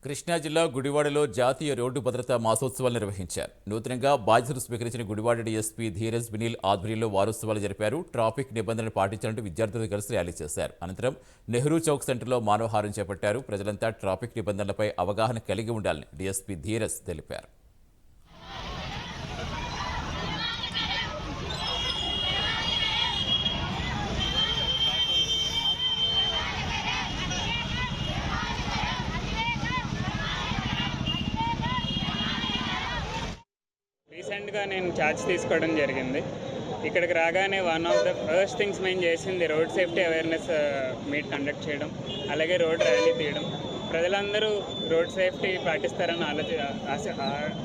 కృష్ణా జిల్లా గుడివాడలో జాతీయ రోడ్డు భద్రతా మాసోత్సవాలు నిర్వహించారు. నూతనంగా బాధ్యతలు స్వీకరించిన గుడివాడ డీఎస్పీ ధీరజ్ బినిల్ ఆధ్వర్యంలో వారోత్సవాలు జరిపారు. ట్రాఫిక్ నిబంధనలు పాటించాలంటూ విద్యార్థులతో కలిసి ర్యాలీ చేశారు. అనంతరం నెహ్రూ చౌక్ సెంటర్లో మానవహారం చేపట్టారు. ప్రజలంతా ట్రాఫిక్ నిబంధనలపై అవగాహన కలిగి ఉండాలని డీఎస్పీ ధీరజ్ తెలిపారు. రీసెంట్గా నేను ఛార్జ్ తీసుకోవడం జరిగింది. ఇక్కడికి రాగానే one of the first things మేము చేసింది road safety awareness meet conduct చేయడం, అలాగే రోడ్ ర్యాలీ తీయడం. ప్రజలందరూ రోడ్ సేఫ్టీ పాటిస్తారని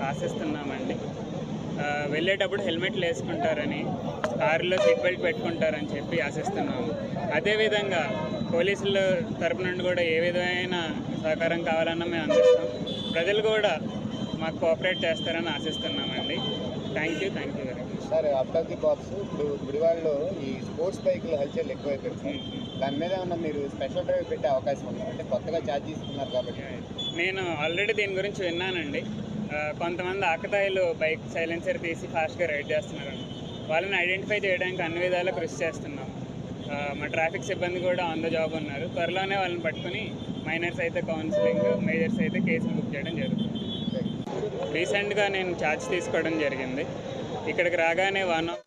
ఆశిస్తున్నామండి. వెళ్ళేటప్పుడు హెల్మెట్లు వేసుకుంటారని, కారులో సీట్ బెల్ట్ పెట్టుకుంటారని చెప్పి ఆశిస్తున్నాము. అదేవిధంగా పోలీసుల తరపు నుండి కూడా ఏ విధమైన సహకారం కావాలన్నా మేము అందిస్తాం. ప్రజలు కూడా మాకు కోఆపరేట్ చేస్తారని ఆశిస్తున్నామండి. Thank you very much. Sir, after the box ఇప్పుడు గుడివాడలో ఈ స్పోర్ట్స్ బైక్లు హల్చల్ ఎక్కువైపోయింది. దాని మీద ఏమన్నా మీరు స్పెషల్ డ్రైవ్ పెట్టే అవకాశం ఉందా? అంటే కొత్తగా ఛార్జ్ తీసుకున్నారు కాబట్టి. నేను ఆల్రెడీ దీని గురించి విన్నానండి. కొంతమంది ఆకతాయిలు బైక్ సైలెన్సర్ తీసి ఫాస్ట్గా రైడ్ చేస్తున్నారండి. వాళ్ళని ఐడెంటిఫై చేయడానికి అన్ని విధాలా కృషి చేస్తున్నాం. మా ట్రాఫిక్ సిబ్బంది కూడా ఆన్ ద జాబ్ ఉన్నారు. త్వరలోనే వాళ్ళని పట్టుకుని మైనర్స్ అయితే కౌన్సిలింగ్, మేజర్స్ అయితే కేసులు బుక్ చేయడం జరుగుతుంది. రీసెంట్గా నేను ఛార్జ్ తీసుకోవడం జరిగింది. ఇక్కడికి రాగానే వన్ ఆఫ్